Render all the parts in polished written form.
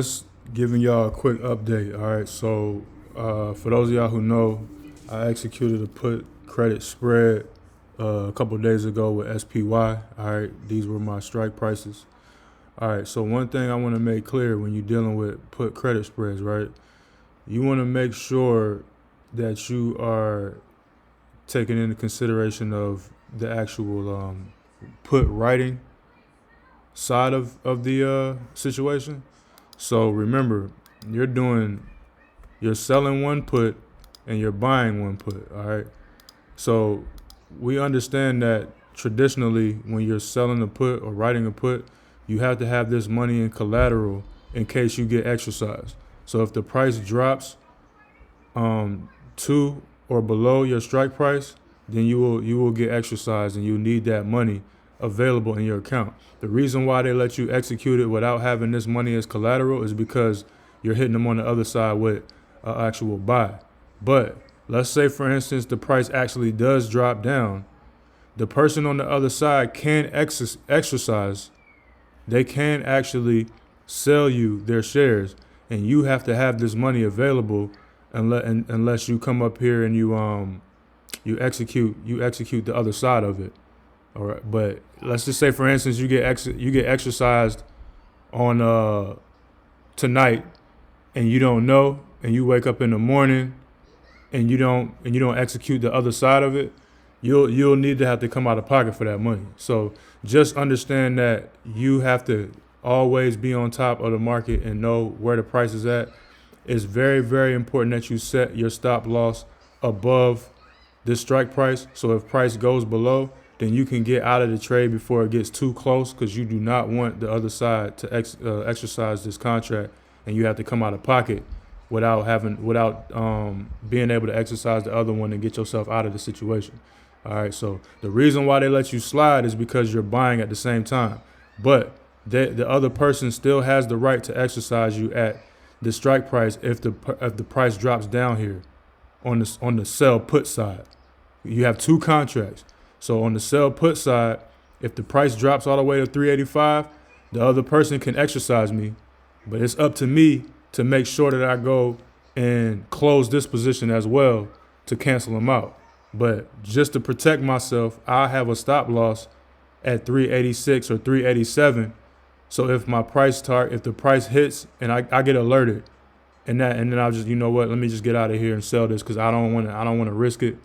Just giving y'all a quick update. All right, so for those of y'all who know, I executed a put credit spread a couple days ago with SPY. All right, these were my strike prices. All right, so one thing I want to make clear when you're dealing with put credit spreads, right? You want to make sure that you are taking into consideration of the actual put writing side of the situation. So remember, you're doing you're selling one put and you're buying one put. All right. So we understand that traditionally, when you're selling a put or writing a put, you have to have this money in collateral in case you get exercised. So if the price drops to or below your strike price, then you will get exercised and you need that money available in your account. The reason why they let you execute it without having this money as collateral is because you're hitting them on the other side with an actual buy. But let's say, for instance, the price actually does drop down. The person on the other side can exercise. They can actually sell you their shares, and you have to have this money available unless you come up here and you execute the other side of it. All right, but let's just say, for instance, you get exercised on tonight, and you don't know, and you wake up in the morning, and you don't execute the other side of it. You'll need to have to come out of pocket for that money. So just understand that you have to always be on top of the market and know where the price is at. It's very, very important that you set your stop loss above this strike price. So if price goes below, then you can get out of the trade before it gets too close, because you do not want the other side to exercise this contract and you have to come out of pocket without being able to exercise the other one and get yourself out of the situation. All right, so the reason why they let you slide is because you're buying at the same time, but the other person still has the right to exercise you at the strike price if the price drops down here on the sell put side. You have two contracts. So on the sell put side, if the price drops all the way to 385, the other person can exercise me, but it's up to me to make sure that I go and close this position as well to cancel them out. But just to protect myself, I have a stop loss at 386 or 387. So if if the price hits and I get alerted, and then I'll just, let me just get out of here and sell this because I don't want to risk it.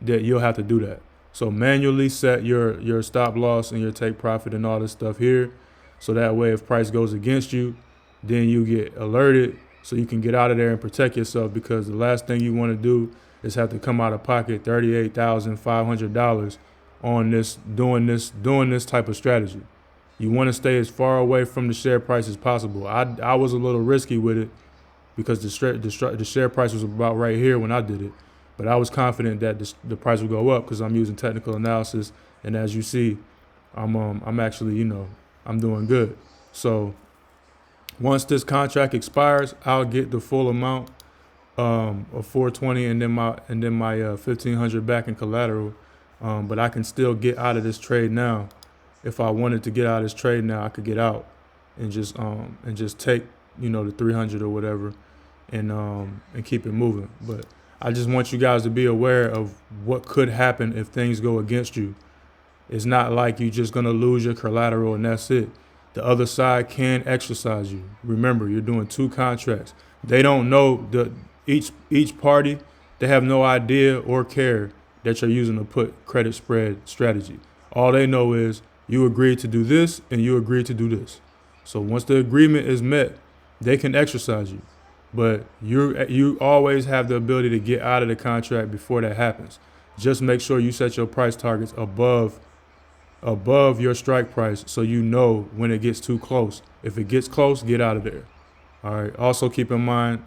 That you'll have to do that. So manually set your stop loss and your take profit and all this stuff here. So that way, if price goes against you, then you get alerted so you can get out of there and protect yourself, because the last thing you want to do is have to come out of pocket $38,500 on doing this type of strategy. You want to stay as far away from the share price as possible. I was a little risky with it because the share price was about right here when I did it. But I was confident that the price would go up because I'm using technical analysis, and as you see, I'm actually I'm doing good. So once this contract expires, I'll get the full amount of 420, and then my 1500 back in collateral. But I can still get out of this trade now. If I wanted to get out of this trade now, I could get out and just take the 300 or whatever, and keep it moving. But I just want you guys to be aware of what could happen if things go against you. It's not like you're just going to lose your collateral and that's it. The other side can exercise you. Remember, you're doing two contracts. They don't know each party. They have no idea or care that you're using a put credit spread strategy. All they know is you agreed to do this and you agreed to do this. So once the agreement is met, they can exercise you. But you always have the ability to get out of the contract before that happens. Just make sure you set your price targets above your strike price, so you know when it gets too close. If it gets close, get out of there. All right. Also keep in mind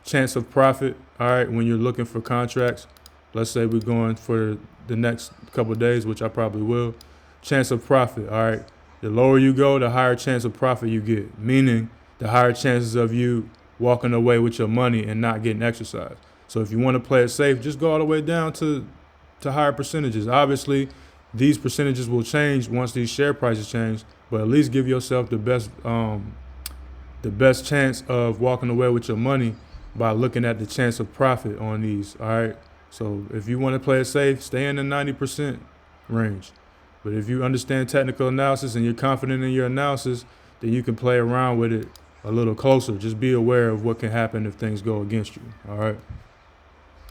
chance of profit. All right. When you're looking for contracts, let's say we're going for the next couple of days, which I probably will. Chance of profit. All right. The lower you go, the higher chance of profit you get. Meaning the higher chances of you walking away with your money and not getting exercised. So if you want to play it safe, just go all the way down to higher percentages. Obviously, these percentages will change once these share prices change, but at least give yourself the best the best chance of walking away with your money by looking at the chance of profit on these. All right. So if you want to play it safe, stay in the 90% range. But if you understand technical analysis and you're confident in your analysis, then you can play around with it a little closer. Just be aware of what can happen if things go against you. All right.